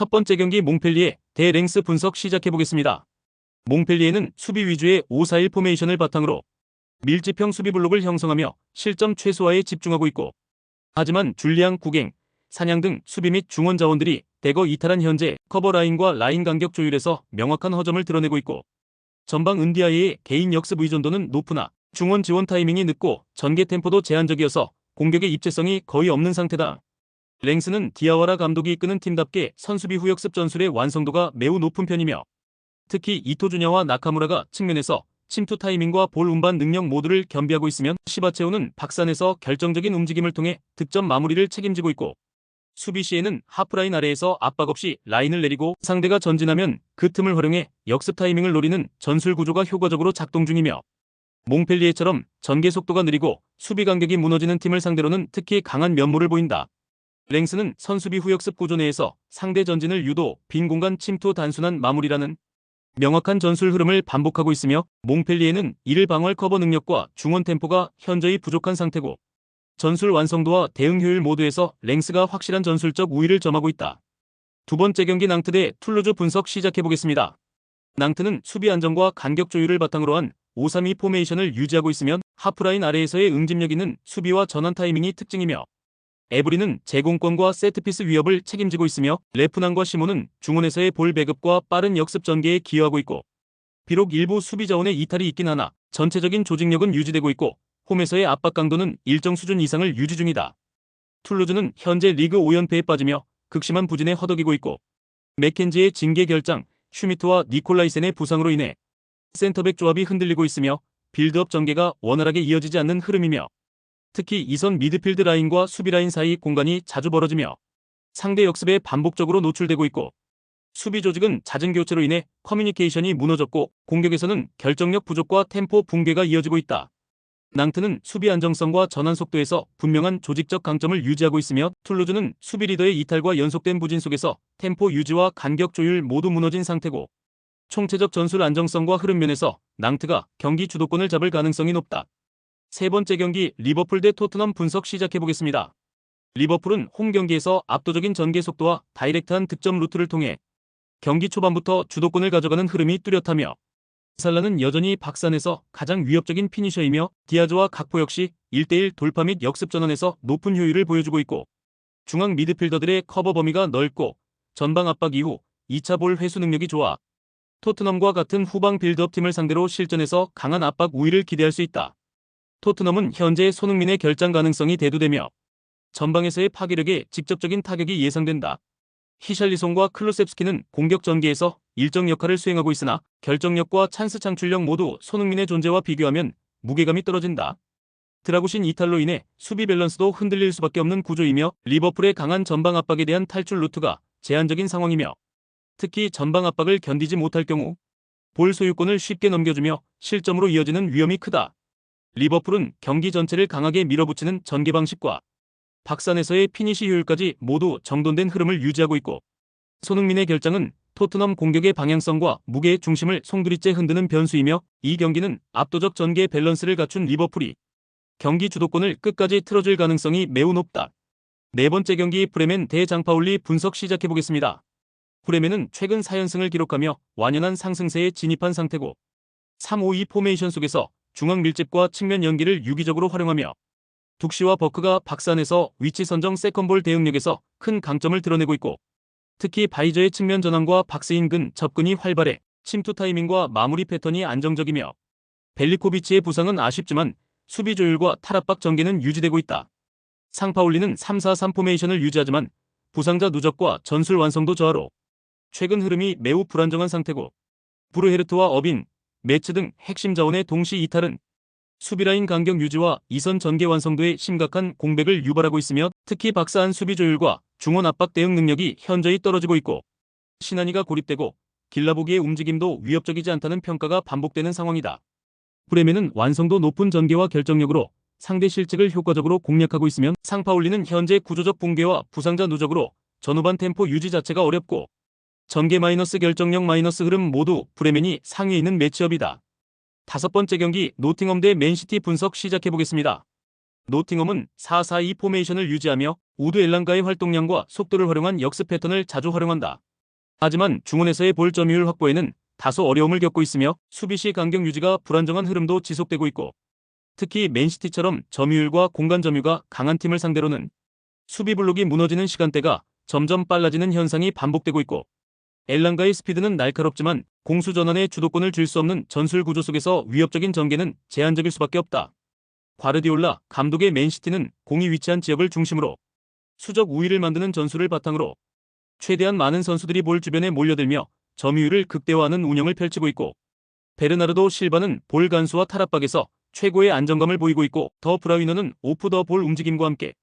첫 번째 경기 몽펠리에 대 랭스 분석 시작해보겠습니다. 몽펠리에는 수비 위주의 5-4-1 포메이션을 바탕으로 밀집형 수비 블록을 형성하며 실점 최소화에 집중하고 있고, 하지만 줄리앙, 구갱, 사냥 등 수비 및 중원 자원들이 대거 이탈한 현재 커버 라인과 라인 간격 조율에서 명확한 허점을 드러내고 있고, 전방 은디아이의 개인 역습 의존도는 높으나 중원 지원 타이밍이 늦고 전개 템포도 제한적이어서 공격의 입체성이 거의 없는 상태다. 랭스는 디아와라 감독이 이끄는 팀답게 선수비 후역습 전술의 완성도가 매우 높은 편이며, 특히 이토주냐와 나카무라가 측면에서 침투 타이밍과 볼 운반 능력 모두를 겸비하고 있으면 시바체오는 박산에서 결정적인 움직임을 통해 득점 마무리를 책임지고 있고, 수비 시에는 하프라인 아래에서 압박 없이 라인을 내리고 상대가 전진하면 그 틈을 활용해 역습 타이밍을 노리는 전술 구조가 효과적으로 작동 중이며, 몽펠리에처럼 전개 속도가 느리고 수비 간격이 무너지는 팀을 상대로는 특히 강한 면모를 보인다. 랭스는 선수비 후역습 구조 내에서 상대 전진을 유도, 빈 공간 침투 단순한 마무리라는 명확한 전술 흐름을 반복하고 있으며, 몽펠리에는 이를 방어할 커버 능력과 중원 템포가 현저히 부족한 상태고, 전술 완성도와 대응 효율 모두에서 랭스가 확실한 전술적 우위를 점하고 있다. 두 번째 경기 낭트 대 툴루즈 분석 시작해보겠습니다. 낭트는 수비 안정과 간격 조율을 바탕으로 한 5-3-2 포메이션을 유지하고 있으면 하프라인 아래에서의 응집력 있는 수비와 전환 타이밍이 특징이며, 에브리는 제공권과 세트피스 위협을 책임지고 있으며, 레프난과 시몬은 중원에서의 볼 배급과 빠른 역습 전개에 기여하고 있고, 비록 일부 수비 자원의 이탈이 있긴 하나 전체적인 조직력은 유지되고 있고, 홈에서의 압박 강도는 일정 수준 이상을 유지 중이다. 툴루즈는 현재 리그 5연패에 빠지며 극심한 부진에 허덕이고 있고, 맥켄지의 징계 결장, 슈미트와 니콜라이센의 부상으로 인해 센터백 조합이 흔들리고 있으며 빌드업 전개가 원활하게 이어지지 않는 흐름이며, 특히 이선 미드필드 라인과 수비 라인 사이 공간이 자주 벌어지며 상대 역습에 반복적으로 노출되고 있고, 수비 조직은 잦은 교체로 인해 커뮤니케이션이 무너졌고 공격에서는 결정력 부족과 템포 붕괴가 이어지고 있다. 낭트는 수비 안정성과 전환 속도에서 분명한 조직적 강점을 유지하고 있으며, 툴루즈는 수비 리더의 이탈과 연속된 부진 속에서 템포 유지와 간격 조율 모두 무너진 상태고, 총체적 전술 안정성과 흐름 면에서 낭트가 경기 주도권을 잡을 가능성이 높다. 세 번째 경기 리버풀 대 토트넘 분석 시작해보겠습니다. 리버풀은 홈 경기에서 압도적인 전개 속도와 다이렉트한 득점 루트를 통해 경기 초반부터 주도권을 가져가는 흐름이 뚜렷하며, 살라는 여전히 박산에서 가장 위협적인 피니셔이며, 디아즈와 각포 역시 1대1 돌파 및 역습 전환에서 높은 효율을 보여주고 있고, 중앙 미드필더들의 커버 범위가 넓고 전방 압박 이후 2차 볼 회수 능력이 좋아 토트넘과 같은 후방 빌드업 팀을 상대로 실전에서 강한 압박 우위를 기대할 수 있다. 토트넘은 현재 손흥민의 결장 가능성이 대두되며 전방에서의 파괴력에 직접적인 타격이 예상된다. 히샬리송과 클루셉스키는 공격 전개에서 일정 역할을 수행하고 있으나 결정력과 찬스 창출력 모두 손흥민의 존재와 비교하면 무게감이 떨어진다. 드라구신 이탈로 인해 수비 밸런스도 흔들릴 수밖에 없는 구조이며, 리버풀의 강한 전방 압박에 대한 탈출 루트가 제한적인 상황이며, 특히 전방 압박을 견디지 못할 경우 볼 소유권을 쉽게 넘겨주며 실점으로 이어지는 위험이 크다. 리버풀은 경기 전체를 강하게 밀어붙이는 전개 방식과 박산에서의 피니시 효율까지 모두 정돈된 흐름을 유지하고 있고, 손흥민의 결장은 토트넘 공격의 방향성과 무게의 중심을 송두리째 흔드는 변수이며, 이 경기는 압도적 전개 밸런스를 갖춘 리버풀이 경기 주도권을 끝까지 틀어줄 가능성이 매우 높다. 네 번째 경기 브레멘 대 장파울리 분석 시작해보겠습니다. 브레멘은 최근 4연승을 기록하며 완연한 상승세에 진입한 상태고, 3-5-2 포메이션 속에서 중앙 밀집과 측면 연기를 유기적으로 활용하며 둑시와 버크가 박산에서 위치 선정 세컨볼 대응력에서 큰 강점을 드러내고 있고, 특히 바이저의 측면 전환과 박스인 근 접근이 활발해 침투 타이밍과 마무리 패턴이 안정적이며, 벨리코비치의 부상은 아쉽지만 수비 조율과 탈압박 전개는 유지되고 있다. 상파울리는 3-4-3 포메이션을 유지하지만 부상자 누적과 전술 완성도 저하로 최근 흐름이 매우 불안정한 상태고, 브루헤르트와 어빈, 매츠 등 핵심 자원의 동시 이탈은 수비라인 간격 유지와 이선 전개 완성도에 심각한 공백을 유발하고 있으며, 특히 박사한 수비 조율과 중원 압박 대응 능력이 현저히 떨어지고 있고, 시나니가 고립되고 길라보기의 움직임도 위협적이지 않다는 평가가 반복되는 상황이다. 브레멘은 완성도 높은 전개와 결정력으로 상대 실책을 효과적으로 공략하고 있으면, 상파울리는 현재 구조적 붕괴와 부상자 누적으로 전후반 템포 유지 자체가 어렵고, 전개 마이너스 결정력 마이너스 흐름 모두 브레멘이 상위에 있는 매치업이다. 다섯 번째 경기 노팅엄 대 맨시티 분석 시작해보겠습니다. 노팅엄은 4-4-2 포메이션을 유지하며 우드 엘랑가의 활동량과 속도를 활용한 역습 패턴을 자주 활용한다. 하지만 중원에서의 볼 점유율 확보에는 다소 어려움을 겪고 있으며 수비 시 간격 유지가 불안정한 흐름도 지속되고 있고, 특히 맨시티처럼 점유율과 공간 점유가 강한 팀을 상대로는 수비 블록이 무너지는 시간대가 점점 빨라지는 현상이 반복되고 있고, 엘랑가의 스피드는 날카롭지만 공수 전환에 주도권을 줄 수 없는 전술 구조 속에서 위협적인 전개는 제한적일 수밖에 없다. 과르디올라 감독의 맨시티는 공이 위치한 지역을 중심으로 수적 우위를 만드는 전술을 바탕으로 최대한 많은 선수들이 볼 주변에 몰려들며 점유율을 극대화하는 운영을 펼치고 있고, 베르나르도 실바는 볼 간수와 탈압박에서 최고의 안정감을 보이고 있고, 더 브라위너는 오프 더 볼 움직임과 함께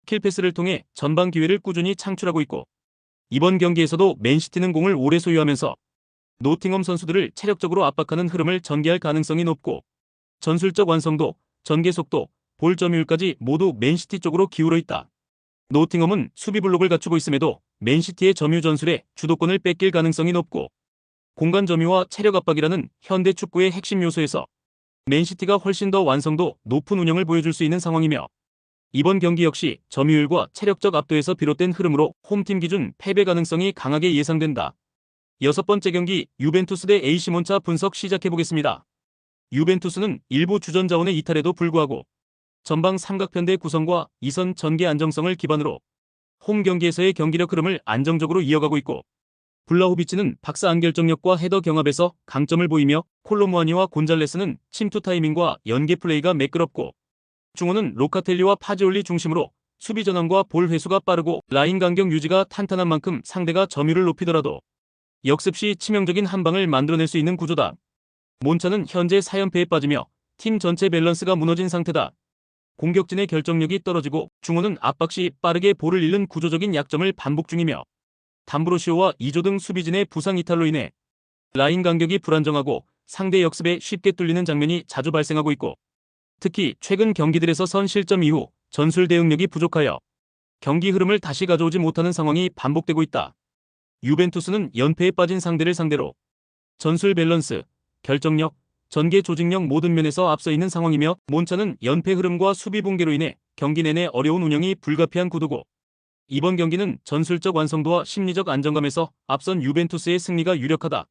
킬패스를 통해 전방 기회를 꾸준히 창출하고 있고, 이번 경기에서도 맨시티는 공을 오래 소유하면서 노팅엄 선수들을 체력적으로 압박하는 흐름을 전개할 가능성이 높고, 전술적 완성도, 전개 속도, 볼 점유율까지 모두 맨시티 쪽으로 기울어 있다. 노팅엄은 수비 블록을 갖추고 있음에도 맨시티의 점유 전술에 주도권을 뺏길 가능성이 높고, 공간 점유와 체력 압박이라는 현대 축구의 핵심 요소에서 맨시티가 훨씬 더 완성도 높은 운영을 보여줄 수 있는 상황이며, 이번 경기 역시 점유율과 체력적 압도에서 비롯된 흐름으로 홈팀 기준 패배 가능성이 강하게 예상된다. 6번째 경기 유벤투스 대 AC 몬차 분석 시작해보겠습니다. 유벤투스는 일부 주전 자원의 이탈에도 불구하고 전방 삼각편대 구성과 이선 전개 안정성을 기반으로 홈 경기에서의 경기력 흐름을 안정적으로 이어가고 있고, 블라호비치는 박스 안결정력과 헤더 경합에서 강점을 보이며 콜로무아니와 곤잘레스는 침투 타이밍과 연계 플레이가 매끄럽고, 중원은 로카텔리와 파지올리 중심으로 수비 전환과 볼 회수가 빠르고 라인 간격 유지가 탄탄한 만큼 상대가 점유를 높이더라도 역습 시 치명적인 한 방을 만들어낼 수 있는 구조다. 몬차는 현재 4연패에 빠지며 팀 전체 밸런스가 무너진 상태다. 공격진의 결정력이 떨어지고 중원은 압박 시 빠르게 볼을 잃는 구조적인 약점을 반복 중이며, 담브로시오와 이조 등 수비진의 부상 이탈로 인해 라인 간격이 불안정하고 상대 역습에 쉽게 뚫리는 장면이 자주 발생하고 있고, 특히 최근 경기들에서 선 실점 이후 전술 대응력이 부족하여 경기 흐름을 다시 가져오지 못하는 상황이 반복되고 있다. 유벤투스는 연패에 빠진 상대를 상대로 전술 밸런스, 결정력, 전개 조직력 모든 면에서 앞서 있는 상황이며, 몬차는 연패 흐름과 수비 붕괴로 인해 경기 내내 어려운 운영이 불가피한 구도고, 이번 경기는 전술적 완성도와 심리적 안정감에서 앞선 유벤투스의 승리가 유력하다.